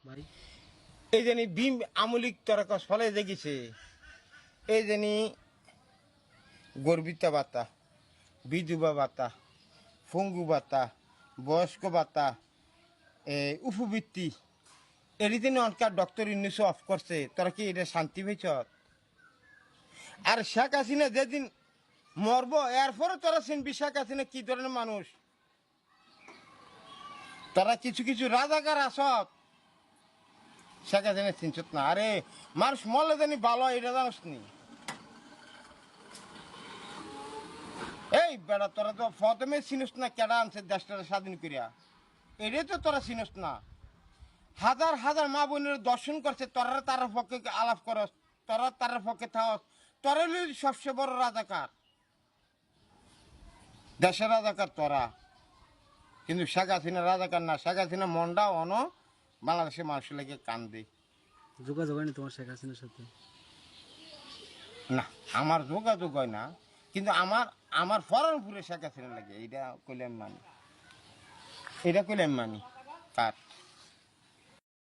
ভাই এই জানি বিম আমলিক তরকস ফলে দেখিছে এই জানি গর্বিতা ভাতা বিধবা ভাতা ফঙ্গু ভাতা বয়স্ক ভাতা উপবৃত্তি এরিতে অনকার ডক্টর ইউনিস অফ করছে তোরা কি এটা শান্তি পেয়েছ আর শেখ হাসিনা যেদিন মরব এরপরে তোরা চিনবি শেখ হাসিনা কি ধরনের মানুষ তোরা কিছু কিছু রাজাকার আসত শেখ হাসিনা চিনছত না আরে মানুষ মরলে জানি ভালো এটা জানোস নি এই বেড়া তোরা তো প্রথমে চিনিস না কেডা আনছে দেশটা স্বাধীন করিয়া এটাই তো তোরা চিনিস না হাজার হাজার মা বোনের দর্শন করছে তোরা তার পক্ষে আলাপ করস তোরা তার পক্ষে থাকস তোরা সবচেয়ে বড় রাজাকার দেশের রাজাকার তোরা কিন্তু শেখ হাসিনা রাজাকার না শেখ হাসিনা মনটা অন বাংলাদেশের মানুষের লাগে কান্দে যোগাযোগ হয়নি তোমার শেখ হাসিনার সাথে? না আমার যোগাযোগ হয় না কিন্তু আমার আমার ফরনপুরে শেখ হাসিনা লাগে এটা কইলে আমি মানি কার